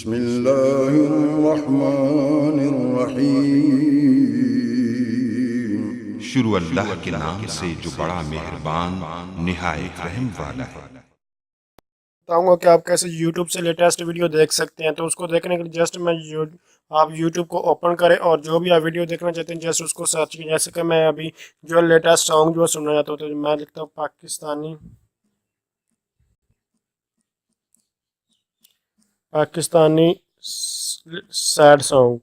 बिस्मिल्लाहिर्रहमानिर्रहीम। शुरू अल्लाह के नाम से जो बड़ा मेहरबान निहायत रहम वाला है। बताऊंगा कि आप कैसे YouTube से लेटेस्ट वीडियो देख सकते हैं। तो उसको देखने के लिए जस्ट आप YouTube को ओपन करें और जो भी आप वीडियो देखना चाहते हैं जस्ट उसको सर्च कीजिए। जैसे कि मैं अभी जो लेटेस्ट सॉन्ग जो सुनना चाहता हूँ तो मैं लिखता हूँ Pakistani Pakistani sad song.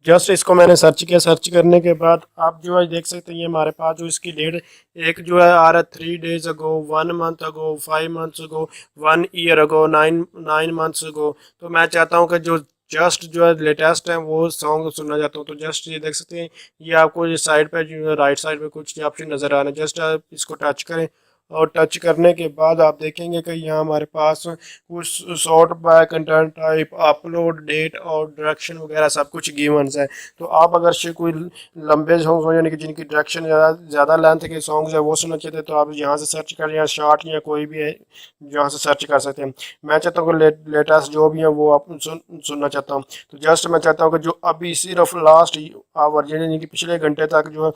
Just इसको मैंने सर्च किया। सर्च करने के बाद आप जो है देख सकते हैं ये हमारे पास जो इसकी डेट एक जो है आ रहा है 3 days अगो, 1 month अगो, 5 months अगो, 1 year अगो, नाइन मंथ्स अगो। तो मैं चाहता हूँ कि जो जस्ट जो है लेटेस्ट है वो सॉन्ग सुनना चाहता हूँ। तो जस्ट ये देख सकते हैं ये आपको ये साइड पे जो है राइट साइड पे कुछ ऑप्शन नज़र आ रहे हैं। जस्ट आप इसको टच करें और टच करने के बाद आप देखेंगे कि यहाँ हमारे पास कुछ short by content type, upload date और डायरेक्शन वगैरह सब कुछ गिवन्स है। तो आप अगर से कोई लंबे सॉन्ग हो यानी कि जिनकी डायरेक्शन ज़्यादा लेंथ के सॉन्ग्स है वो सुनना चाहते हैं तो आप यहाँ से सर्च करें या शॉर्ट या कोई भी है यहाँ से सर्च कर सकते हैं। मैं चाहता हूँ कि लेटेस्ट जो भी है वो आप सुनना चाहता हूँ। तो जस्ट मैं चाहता हूँ कि जो अभी सिर्फ लास्ट वर्जन यानी कि पिछले घंटे तक जो है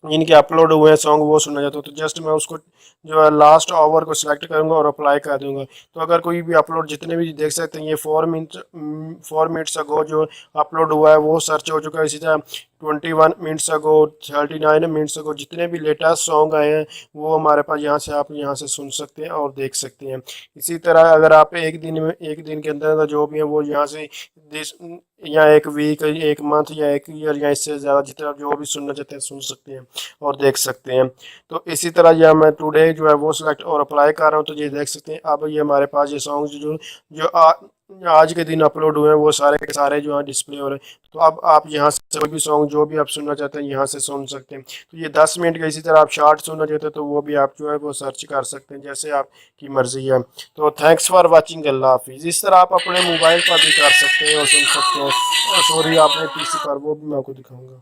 इनके अपलोड हुए हैं सॉन्ग वो सुनना चाहता हूँ। तो जस्ट मैं उसको जो है लास्ट आवर को सिलेक्ट करूंगा और अप्लाई कर दूंगा। तो अगर कोई भी अपलोड जितने भी देख सकते हैं ये 4 मिनट्स अगो जो अपलोड हुआ है वो सर्च हो चुका है। इसी तरह 21 मिनट्स अगो, 39 मिनट्स अगो जितने भी लेटेस्ट सॉन्ग आए हैं वो हमारे पास यहाँ से आप यहाँ से सुन सकते हैं और देख सकते हैं। इसी तरह अगर आप एक दिन के अंदर जो भी है वो यहाँ से या एक वीक, एक मंथ या एक ईयर या इससे ज़्यादा जितना जो भी सुनना चाहते हैं सुन सकते हैं और देख सकते हैं। तो इसी तरह यह मैं टुडे जो है वो सिलेक्ट और अप्लाई कर रहा हूँ। तो ये देख सकते हैं अब ये हमारे पास ये सॉन्ग्स जो जो आज के दिन अपलोड हुए हैं वो सारे के सारे जो है डिस्प्ले हो रहे हैं। तो अब आप यहाँ से कोई भी सॉन्ग जो भी आप सुनना चाहते हैं यहाँ से सुन सकते हैं। तो ये 10 मिनट का। इसी तरह आप शॉर्ट सुनना चाहते हैं तो वो भी आप जो है वो सर्च कर सकते हैं जैसे आपकी मर्जी है। तो थैंक्स फॉर वॉचिंग, अल्लाह हाफिज़। इस तरह आप अपने मोबाइल पर भी कर सकते हैं और सुन सकते हैं। सॉरी आपने PC पर, वो भी मैं आपको दिखाऊंगा।